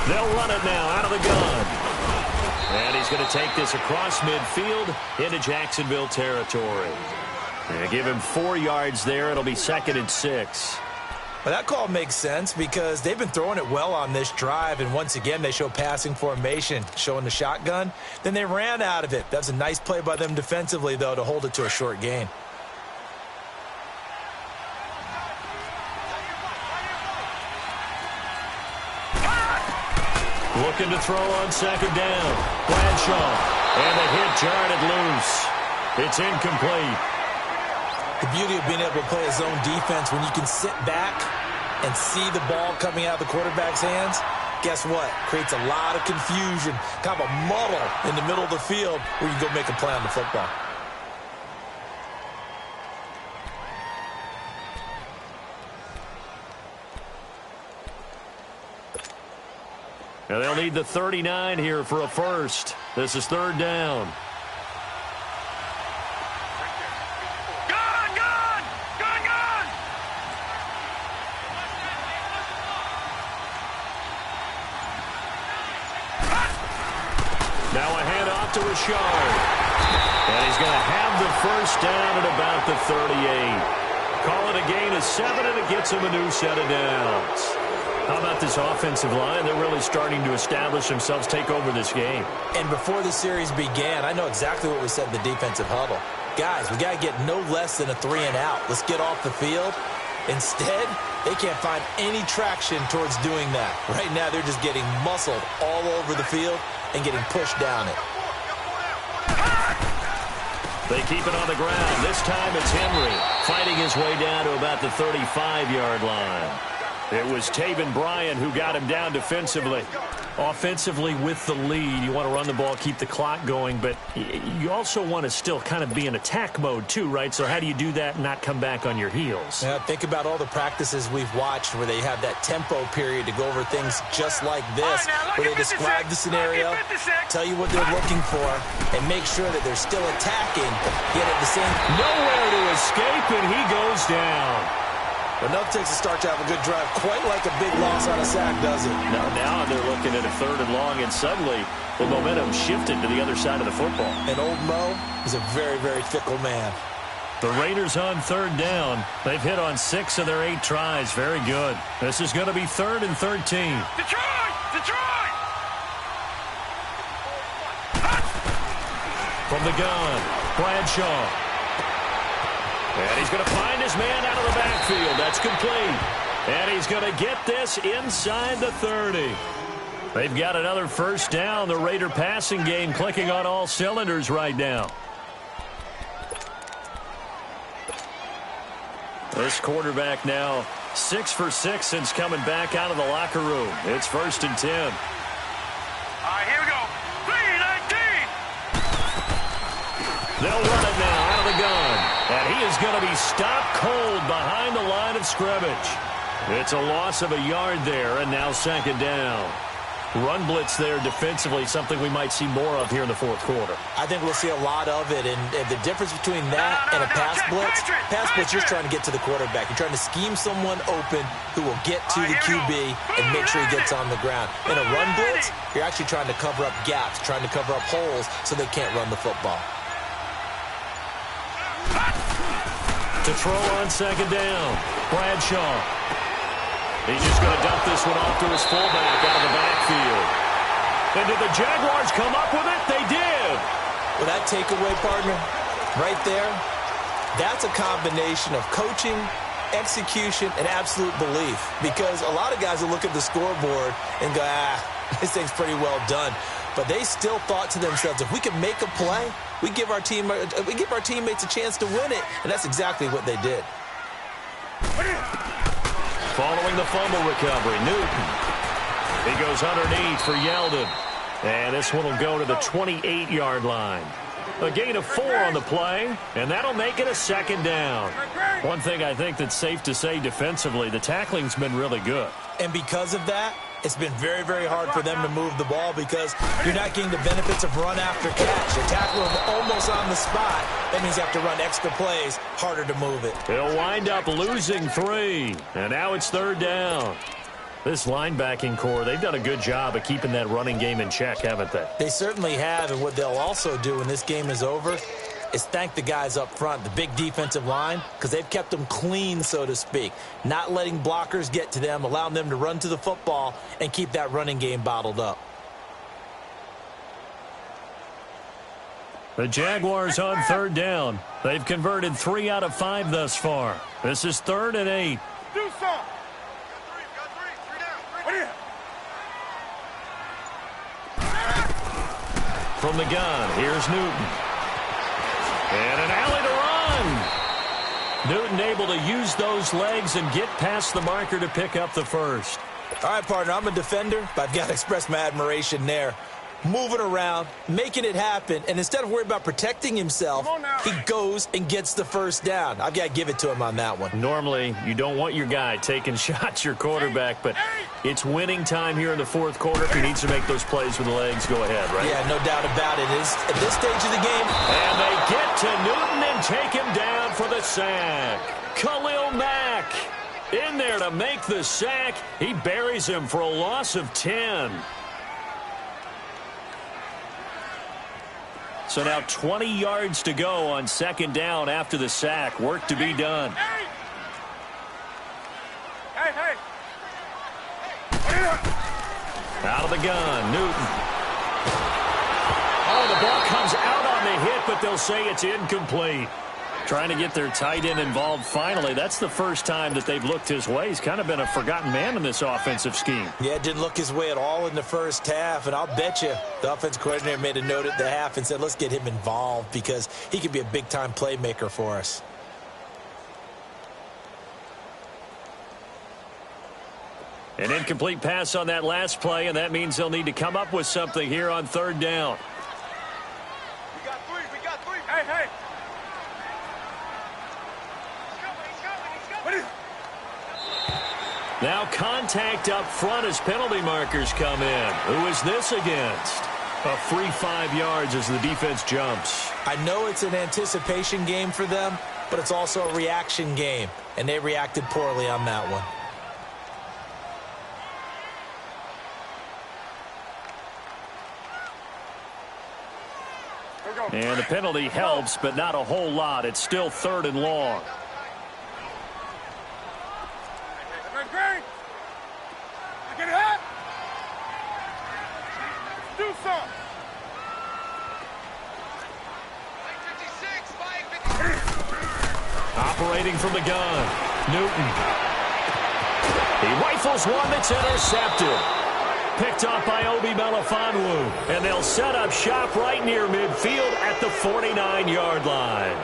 A: They'll run it now out of the gun. And he's going to take this across midfield into Jacksonville territory. And give him 4 yards there. It'll be 2nd and 6.
B: Well, that call makes sense because they've been throwing it well on this drive, and once again they show passing formation, showing the shotgun. Then they ran out of it. That's a nice play by them defensively, though, to hold it to a short gain.
A: Looking to throw on 2nd down. Bradshaw. And the hit jarred it loose. It's incomplete.
B: The beauty of being able to play a zone defense when you can sit back and see the ball coming out of the quarterback's hands, guess what? Creates a lot of confusion, kind of a muddle in the middle of the field where you go make a play on the football.
A: Now they'll need the 39 here for a first. This is 3rd down. Now a handoff to Richard. And he's going to have the first down at about the 38. Call it a gain of 7, and it gets him a new set of downs. How about this offensive line? They're really starting to establish themselves, take over this game.
B: And before the series began, I know exactly what we said in the defensive huddle. Guys, we got to get no less than a 3 and out. Let's get off the field. Instead, they can't find any traction towards doing that. Right now, they're just getting muscled all over the field and getting pushed down it.
A: They keep it on the ground. This time it's Henry fighting his way down to about the 35-yard line. It was Taven Bryan who got him down defensively. Offensively with the lead, you want to run the ball, keep the clock going, but you also want to still kind of be in attack mode too, right? So how do you do that and not come back on your heels?
B: Yeah, think about all the practices we've watched where they have that tempo period to go over things just like this, where they describe the scenario, tell you what they're looking for, and make sure that they're still attacking, yet at the same
A: nowhere to escape, and he goes down.
B: Enough takes to start to have a good drive, quite like a big loss on a sack, does it?
A: No, now they're looking at a 3rd and long, and suddenly the momentum shifted to the other side of the football.
B: And old Mo is a very, very fickle man.
A: The Raiders on 3rd down. They've hit on 6 of their 8 tries. Very good. This is going to be 3rd and 13.
C: Detroit! Detroit!
A: From the gun, Bradshaw. And he's going to find his man out of the backfield. That's complete. And he's going to get this inside the 30. They've got another 1st down. The Raider passing game clicking on all cylinders right now. This quarterback now 6 for 6 since coming back out of the locker room. It's 1st and 10.
C: All right, here we go. 3-19.
A: They'll run it now out of the gun. And he is going to be stopped cold behind the line of scrimmage. It's a loss of a yard there, and now 2nd down. Run blitz there defensively, something we might see more of here in the 4th quarter.
B: I think we'll see a lot of it, and the difference between that and a pass blitz, you're trying to get to the quarterback. You're trying to scheme someone open who will get to the QB and make sure he gets on the ground. In a run blitz, you're actually trying to cover up gaps, trying to cover up holes so they can't run the football.
A: To throw on 2nd down, Bradshaw. He's just going to dump this one off to his fullback out of the backfield. And did the Jaguars come up with it? They did.
B: Well, that takeaway, partner, right there, that's a combination of coaching, execution, and absolute belief. Because a lot of guys will look at the scoreboard and go, this thing's pretty well done. But they still thought to themselves, if we can make a play, we give our teammates a chance to win it. And that's exactly what they did.
A: Following the fumble recovery, Newton. He goes underneath for Yeldon. And this one will go to the 28-yard line. A gain of 4 on the play, and that'll make it a 2nd down. One thing I think that's safe to say defensively, the tackling's been really good.
B: And because of that, it's been very, very hard for them to move the ball because you're not getting the benefits of run after catch. You're tackling them almost on the spot. That means you have to run extra plays, harder to move it.
A: He'll wind up losing 3, and now it's 3rd down. This linebacking core, they've done a good job of keeping that running game in check, haven't they?
B: They certainly have, and what they'll also do when this game is over is thank the guys up front, the big defensive line, because they've kept them clean, so to speak. Not letting blockers get to them, allowing them to run to the football and keep that running game bottled up.
A: The Jaguars on 3rd down. They've converted 3 out of 5 thus far. This is 3rd and 8.
C: Do something.
A: From the gun, here's Newton. And an alley to run. Newton able to use those legs and get past the marker to pick up the 1st.
B: All right, partner, I'm a defender, but I've got to express my admiration there. Moving around, making it happen, and instead of worrying about protecting himself, he goes and gets the 1st down. I've got to give it to him on that one.
A: Normally, you don't want your guy taking shots, your quarterback, but it's winning time here in the 4th quarter. If he needs to make those plays with the legs, go ahead, right?
B: Yeah, no doubt about it. It's at this stage of the game.
A: And they get to Newton and take him down for the sack. Khalil Mack in there to make the sack. He buries him for a loss of 10. So now 20 yards to go on 2nd down after the sack. Work to be done.
C: Hey.
A: Out of the gun, Newton. Oh, the ball comes out on the hit, but they'll say it's incomplete. Trying to get their tight end involved finally. That's the first time that they've looked his way. He's kind of been a forgotten man in this offensive scheme.
B: Yeah, it didn't look his way at all in the first half, and I'll bet you the offensive coordinator made a note at the half and said, let's get him involved because he could be a big-time playmaker for us.
A: An incomplete pass on that last play, and that means they'll need to come up with something here on 3rd down.
C: We got three. Hey.
A: Now contact up front as penalty markers come in. Who is this against? A free 5 yards as the defense jumps.
B: I know it's an anticipation game for them, but it's also a reaction game, and they reacted poorly on that one.
A: And the penalty helps, but not a whole lot. It's still 3rd and long.
C: Get it! Do something!
A: Operating from the gun, Newton. He rifles one that's intercepted. Picked off by Obi Melifonwu. And they'll set up shop right near midfield at the 49-yard line.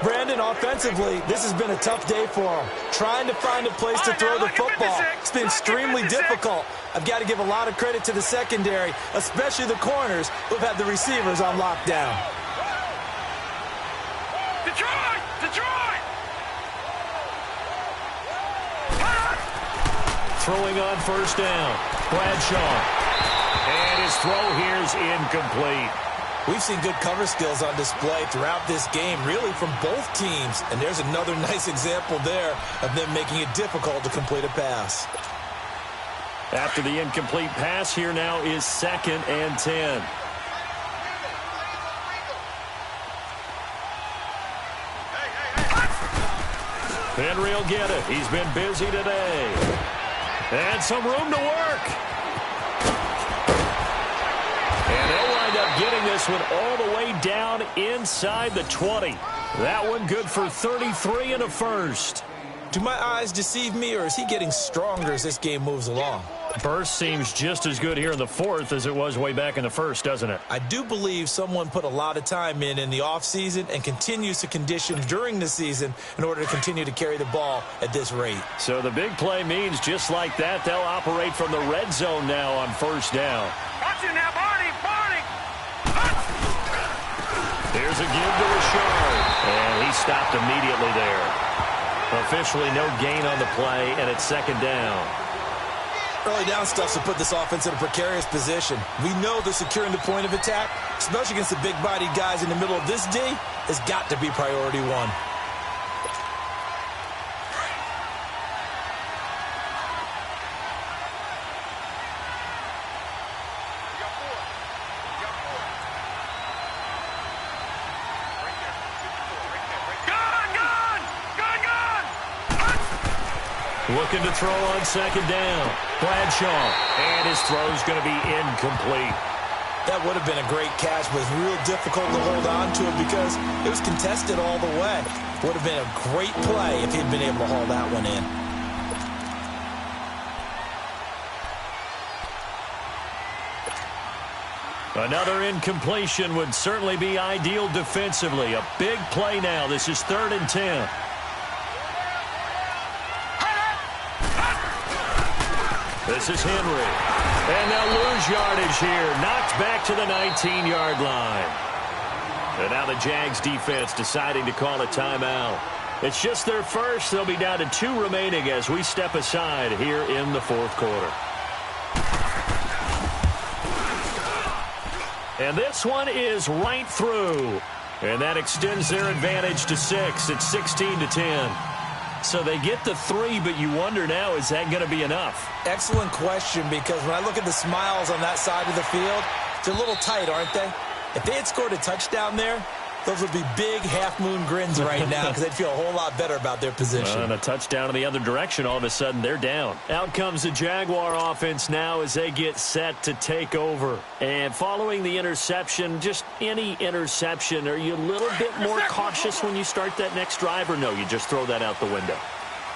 B: Brandon, offensively, this has been a tough day for him. Trying to find a place to throw the football. It's been extremely difficult. I've got to give a lot of credit to the secondary, especially the corners who've had the receivers on lockdown.
C: Detroit! Detroit!
A: Throwing on 1st down. Bradshaw. And his throw here is incomplete.
B: We've seen good cover skills on display throughout this game, really from both teams. And there's another nice example there of them making it difficult to complete a pass.
A: After the incomplete pass, here now is 2nd and 10. Henry will get it. He's been busy today. And some room to work. And they'll wind up getting this one all the way down inside the 20. That one good for 33 and a first.
B: Do my eyes deceive me, or is he getting stronger as this game moves along?
A: Burst seems just as good here in the 4th as it was way back in the 1st, doesn't it?
B: I do believe someone put a lot of time in the offseason and continues to condition during the season in order to continue to carry the ball at this rate.
A: So the big play means just like that, they'll operate from the red zone now on 1st down.
C: Watch it now, Barney! Barney!
A: Here's a give to Richard, and he stopped immediately there. Officially no gain on the play, and it's 2nd down.
B: Early down stuff to put this offense in a precarious position. We know that securing the point of attack, especially against the big-bodied guys in the middle of this D, has got to be priority one.
A: Looking to throw on 2nd down. Bradshaw. And his throw's going to be incomplete.
B: That would have been a great catch, but it's real difficult to hold on to it because it was contested all the way. Would have been a great play if he'd been able to haul that one in.
A: Another incompletion would certainly be ideal defensively. A big play now. This is 3rd and 10. This is Henry. And they'll lose yardage here. Knocked back to the 19-yard line. And now the Jags defense deciding to call a timeout. It's just their first. They'll be down to 2 remaining as we step aside here in the 4th quarter. And this one is right through. And that extends their advantage to 6. It's 16-10. So they get the 3, but you wonder now, is that going to be enough?
B: Excellent question, because when I look at the smiles on that side of the field, they're a little tight, aren't they? If they had scored a touchdown there, those would be big half-moon grins right now because they'd feel a whole lot better about their position.
A: And a touchdown in the other direction, all of a sudden they're down. Out comes the Jaguar offense now as they get set to take over. And following the interception, just any interception, are you a little bit more cautious when you start that next drive, or no, you just throw that out the window?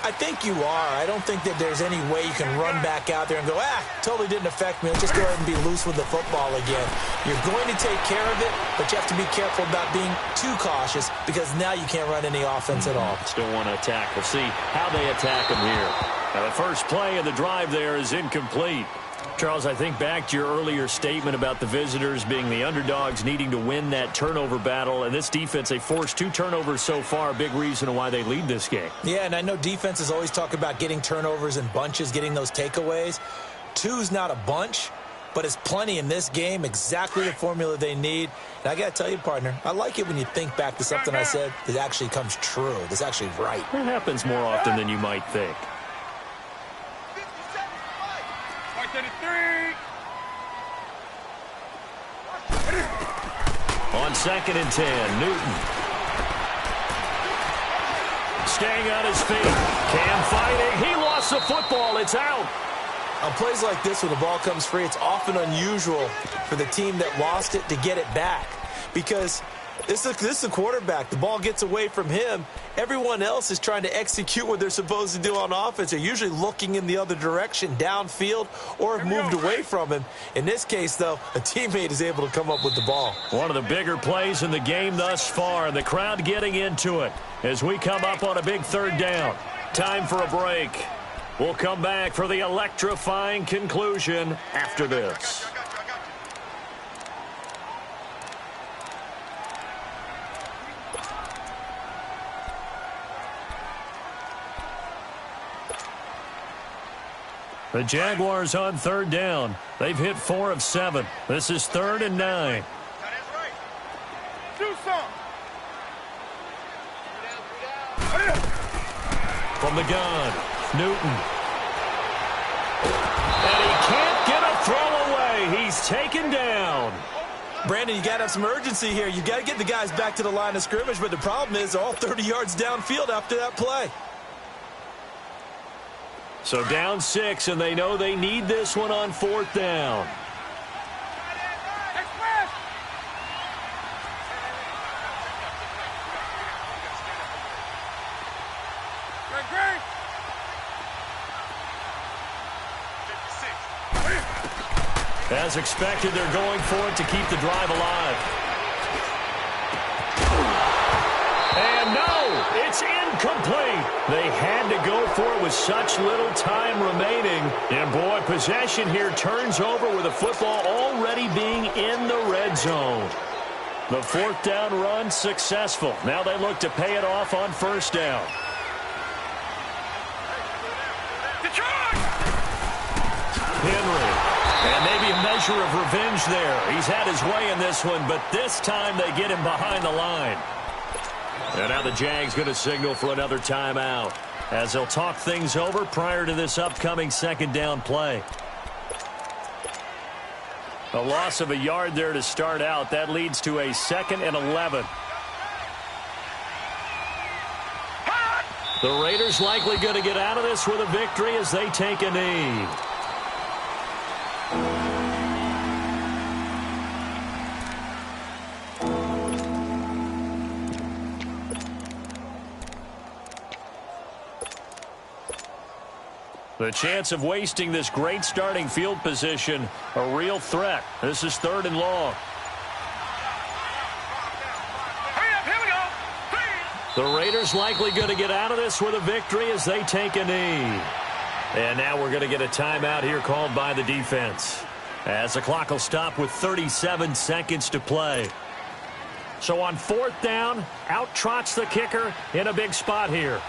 B: I think you are. I don't think that there's any way you can run back out there and go, totally didn't affect me. Let's just go ahead and be loose with the football again. You're going to take care of it, but you have to be careful about being too cautious because now you can't run any offense at all.
A: Still want to attack. We'll see how they attack them here. Now, the first play of the drive there is incomplete. Charles, I think back to your earlier statement about the visitors being the underdogs needing to win that turnover battle. And this defense, they forced 2 turnovers so far. Big reason why they lead this game.
B: Yeah, and I know defenses always talk about getting turnovers in bunches, getting those takeaways. 2's not a bunch, but it's plenty in this game, exactly the formula they need. And I got to tell you, partner, I like it when you think back to something I said that actually comes true, that's actually right.
A: It happens more often than you might think.
C: 33.
A: On 2nd and 10, Newton. Staying on his feet. Cam fighting. He lost the football. It's out.
B: On plays like this, when the ball comes free, it's often unusual for the team that lost it to get it back. Because this is the quarterback. The ball gets away from him. Everyone else is trying to execute what they're supposed to do on offense. They're usually looking in the other direction, downfield, or have moved away from him. In this case, though, a teammate is able to come up with the ball.
A: One of the bigger plays in the game thus far. The crowd getting into it as we come up on a big 3rd down. Time for a break. We'll come back for the electrifying conclusion after this. The Jaguars on 3rd down. They've hit 4 of 7. This is 3rd and 9.
C: That is right. Do something.
A: From the gun, Newton. And he can't get a throw away. He's taken down.
B: Brandon, you got to have some urgency here. You got to get the guys back to the line of scrimmage, but the problem is they're all 30 yards downfield after that play.
A: So down 6, and they know they need this one on 4th down.
C: Express. Great. 56.
A: As expected, they're going for it to keep the drive alive. And no, it's incomplete. They had to go for it with such little time remaining. And boy, possession here turns over with the football already being in the red zone. The 4th down run successful. Now they look to pay it off on 1st down.
C: Detroit.
A: Henry. And maybe a measure of revenge there. He's had his way in this one, but this time they get him behind the line. And now the Jags going to signal for another timeout as they'll talk things over prior to this upcoming 2nd down play. A loss of a yard there to start out. That leads to a 2nd and 11. The Raiders likely going to get out of this with a victory as they take a knee. The chance of wasting this great starting field position, a real threat. This is 3rd and long.
C: Hurry up, here we go. 3.
A: The Raiders likely going to get out of this with a victory as they take a knee. And now we're going to get a timeout here called by the defense, as the clock will stop with 37 seconds to play. So on 4th down, out trots the kicker in a big spot here.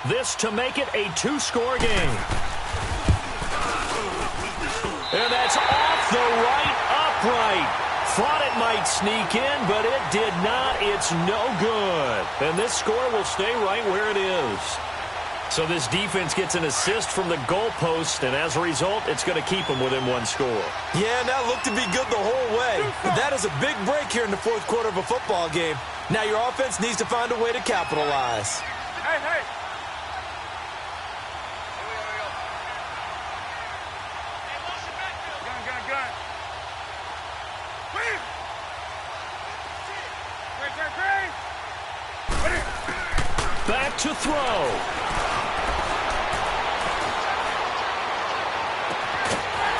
A: This to make it a 2-score game. And that's off the right upright. Thought it might sneak in, but it did not. It's no good. And this score will stay right where it is. So this defense gets an assist from the goalpost, and as a result, it's going to keep them within 1 score.
B: Yeah, and that looked to be good the whole way. But that is a big break here in the 4th quarter of a football game. Now your offense needs to find a way to capitalize.
C: Hey. Gun. Clear. Great.
A: Back to throw.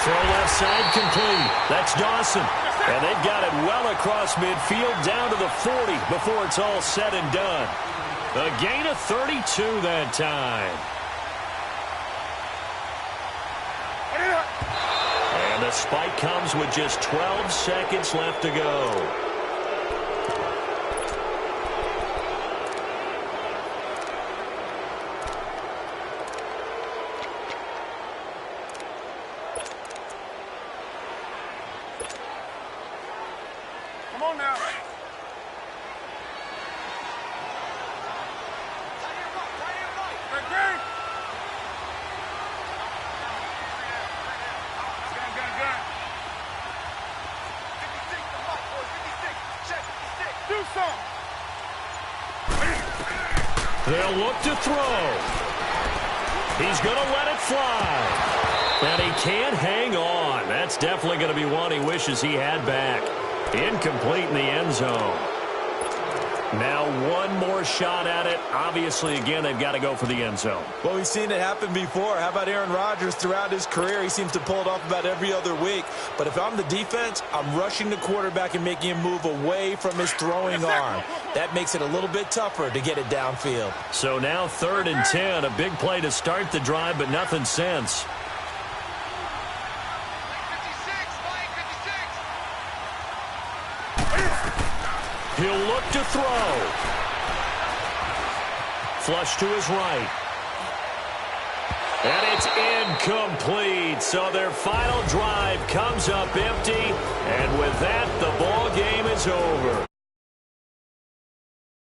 A: Throw left side complete. That's Dawson. And they've got it well across midfield down to the 40 before it's all said and done. A gain of 32 that time. And the spike comes with just 12 seconds left to go.
C: on now. Good, Green. Gun. Do something.
A: They'll look to throw. He's going to let it fly. And he can't hang on. That's definitely going to be one he wishes he had back. Incomplete in the end zone. Now one more shot at it. Obviously, again, they've got to go for the end zone.
B: Well, we've seen it happen before. How about Aaron Rodgers throughout his career? He seems to pull it off about every other week. But if I'm the defense, I'm rushing the quarterback and making him move away from his throwing arm. That makes it a little bit tougher to get it downfield.
A: So now 3rd and 10. A big play to start the drive, but nothing since. He'll look to throw. Flush to his right. And it's incomplete. So their final drive comes up empty. And with that, the ball game is over.